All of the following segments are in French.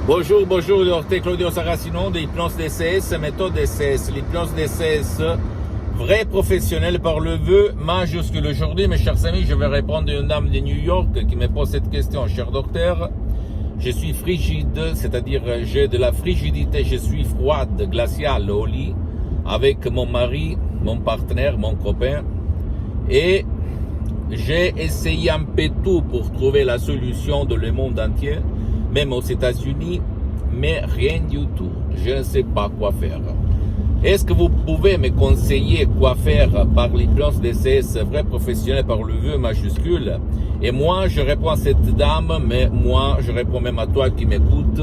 Bonjour, bonjour, docteur Claudio Saracino de l'hypnose DCS, méthode DCS, l'hypnose DCS, vrai professionnel par le vœu majuscule. Aujourd'hui, mes chers amis, je vais répondre à une dame de New York qui me pose cette question. Cher docteur, je suis frigide, c'est-à-dire j'ai de la frigidité, je suis froide, glaciale au lit, avec mon mari, mon partenaire, mon copain, et j'ai essayé un peu tout pour trouver la solution dans le monde entier, même aux États-Unis, mais rien du tout. Je ne sais pas quoi faire. Est-ce que vous pouvez me conseiller quoi faire par l'hypnose DCS vrai professionnel par le vœu majuscule? Et moi, je réponds à cette dame, mais moi, je réponds même à toi qui m'écoute.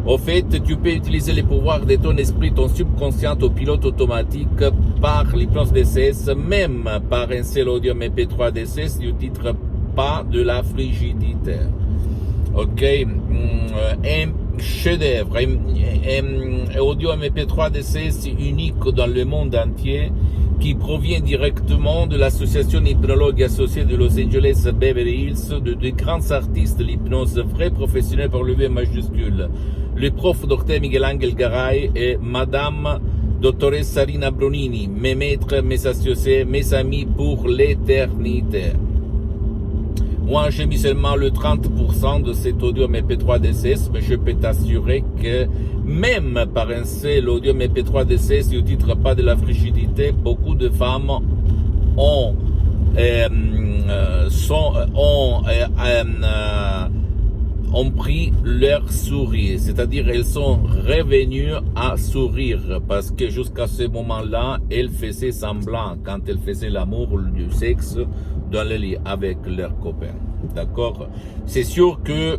Au fait, tu peux utiliser les pouvoirs de ton esprit, ton subconscient au pilote automatique par l'hypnose DCS, même par un seul audio MP3 DCS du titre pas de la frigidité. Ok, un chef-d'œuvre, un audio MP3 DCS unique dans le monde entier qui provient directement de l'association hypnologue associée de Los Angeles Beverly Hills de grands artistes, l'hypnose vraie professionnelle par le V majuscule, le prof Dr Miguel Angel Garay et Madame Dottoressa Rina Bronini, mes maîtres, mes associés, mes amis pour l'éternité. Moi, j'ai mis seulement le 30% de cet audio MP3 DCS, mais je peux t'assurer que même par un seul audio MP3 DCS du titre pas de la frigidité, beaucoup de femmes ont pris leur sourire, c'est-à-dire elles sont revenues à sourire parce que jusqu'à ce moment-là, elles faisaient semblant quand elles faisaient l'amour du sexe dans le lit avec leurs copains. D'accord? C'est sûr que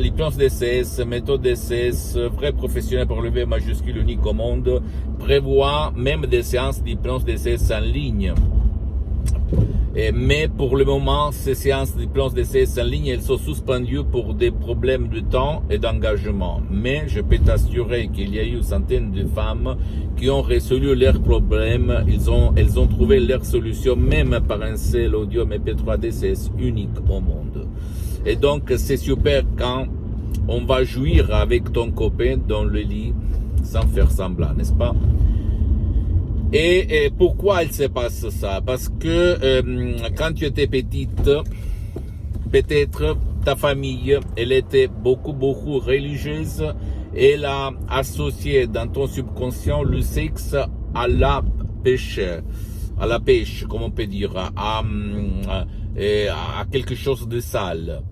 l'hypnose DCS, méthode DCS, vrai professionnel pour le V majuscule unique au monde, prévoit même des séances d'hypnose DCS en ligne. Mais pour le moment, ces séances d'hypnose DCS en ligne, elles sont suspendues pour des problèmes de temps et d'engagement. Mais je peux t'assurer qu'il y a eu centaines de femmes qui ont résolu leurs problèmes. Elles ont trouvé leur solution même par un seul audio MP3 DCS unique au monde. Et donc, c'est super quand on va jouir avec ton copain dans le lit sans faire semblant, n'est-ce pas? Et pourquoi il se passe ça? Parce que quand tu étais petite, peut-être ta famille, elle était beaucoup religieuse. Elle a associé dans ton subconscient le sexe à la pêche, comme on peut dire, à quelque chose de sale.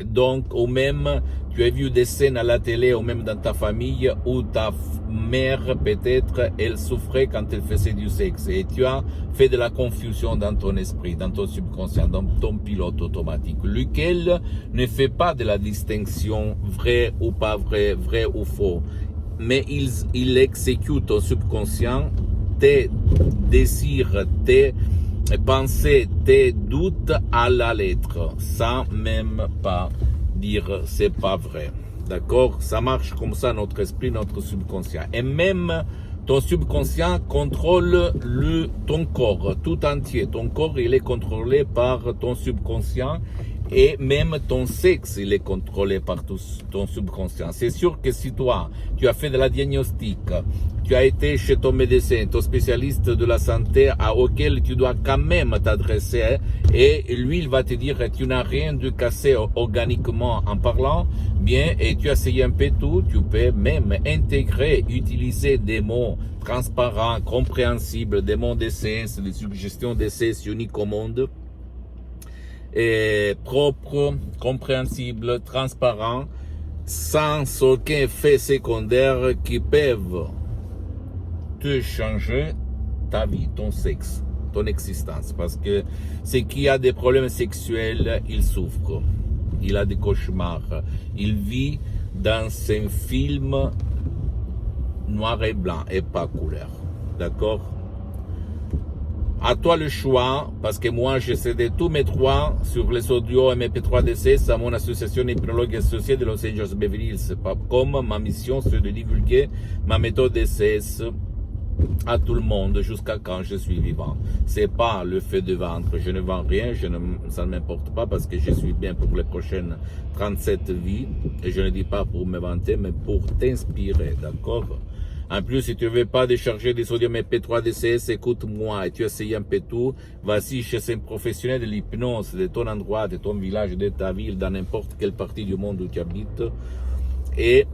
Donc, ou même, tu as vu des scènes à la télé, ou même dans ta famille, où ta mère, peut-être, elle souffrait quand elle faisait du sexe. Et tu as fait de la confusion dans ton esprit, dans ton subconscient, dans ton pilote automatique, lequel ne fait pas de la distinction vrai ou pas vrai, vrai ou faux. Mais il exécute ton subconscient, tes désirs, tes pensées, tes doutes à la lettre, sans même pas dire c'est pas vrai. D'accord? Ça marche comme ça, notre esprit, notre subconscient. Et même ton subconscient contrôle ton corps tout entier. Ton corps, il est contrôlé par ton subconscient. Et même ton sexe, il est contrôlé par ton subconscient. C'est sûr que si toi, tu as fait de la diagnostic, tu as été chez ton médecin, ton spécialiste de la santé auquel tu dois quand même t'adresser, et lui, il va te dire que tu n'as rien de cassé organiquement en parlant, bien, et tu as essayé un peu tout, tu peux même intégrer, utiliser des mots transparents, compréhensibles, des mots d'essence, des suggestions d'essence uniques au monde, et propre, compréhensible, transparent, sans aucun effet secondaire qui peuvent te changer ta vie, ton sexe, ton existence. Parce que ce qui a des problèmes sexuels, il souffre, il a des cauchemars, il vit dans un film noir et blanc et pas couleur. D'accord? À toi le choix, parce que moi j'ai cédé tous mes droits sur les audios MP3 DCS à mon association hypnologue associée de Los Angeles Beverly Hills. Comme ma mission c'est de divulguer ma méthode DCS à tout le monde jusqu'à quand je suis vivant. C'est pas le fait de vendre. Je ne vends rien, ça ne m'importe pas parce que je suis bien pour les prochaines 37 vies. Et je ne dis pas pour me vanter, mais pour t'inspirer, d'accord? En plus, si tu ne veux pas décharger des sodium MP3 DCS, écoute-moi et tu essayes un peu tout. Vas-y chez un professionnel de l'hypnose de ton endroit, de ton village, de ta ville, dans n'importe quelle partie du monde où tu habites. Et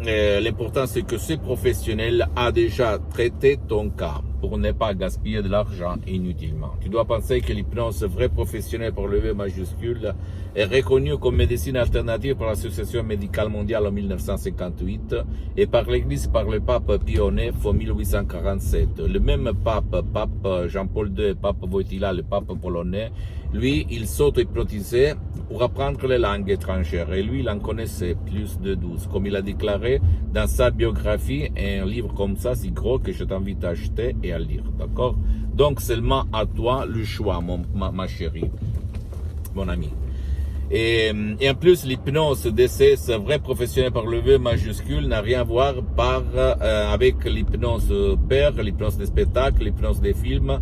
l'important, c'est que ce professionnel a déjà traité ton cas pour ne pas gaspiller de l'argent inutilement. Tu dois penser que l'hypnose vrai professionnel par le V majuscule est reconnue comme médecine alternative par l'Association médicale mondiale en 1958 et par l'Église par le pape Pie IX en 1847. Le même pape Jean-Paul II, pape Wojtyła, le pape polonais, lui, il s'auto-hypnotisait pour apprendre les langues étrangères. Et lui, il en connaissait plus de 12. Comme il a déclaré dans sa biographie, un livre comme ça, si gros que je t'invite à acheter et à lire. D'accord? Donc, seulement à toi le choix, ma chérie, mon ami. Et en plus, l'hypnose DCS vrai professionnel par le V majuscule n'a rien à voir avec l'hypnose père, l'hypnose des spectacles, l'hypnose des films,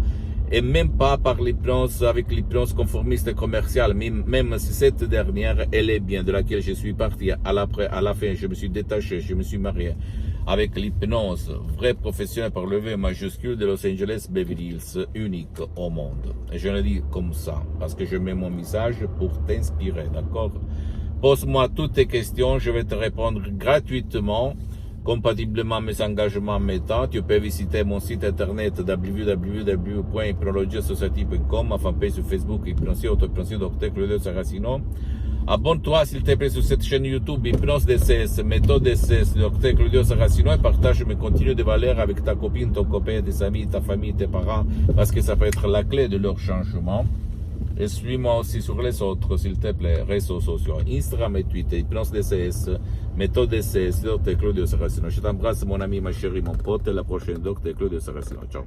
et même pas par l'hypnose avec l'hypnose conformiste et commerciale, même si cette dernière, elle est bien, de laquelle je suis parti à la fin, je me suis détaché, je me suis marié avec l'hypnose vrai professionnel par le V majuscule de Los Angeles Beverly Hills, unique au monde. Et je le dis comme ça, parce que je mets mon message pour t'inspirer, d'accord? Pose-moi toutes tes questions, je vais te répondre gratuitement, compatiblement à mes engagements méta. Tu peux visiter mon site internet www.hypnologiasociety.com, ma fanpage sur Facebook, Hypnosie, Auto-Hypnosie, Dr Claudio Saracino. Abonne-toi s'il te plaît sur cette chaîne YouTube Hypnose DCS, méthode DCS, Dr Claudio Saracino, et partage mes contenus de valeur avec ta copine, ton copain, tes amis, ta famille, tes parents, parce que ça peut être la clé de leur changement. Et suis-moi aussi sur les autres, s'il te plaît, réseaux sociaux, Instagram et Twitter, Hypnose DCS, méthode DCS, Dr Claudio Saracino. Je t'embrasse mon ami, ma chérie, mon pote, la prochaine Dr Claudio Saracino. Ciao.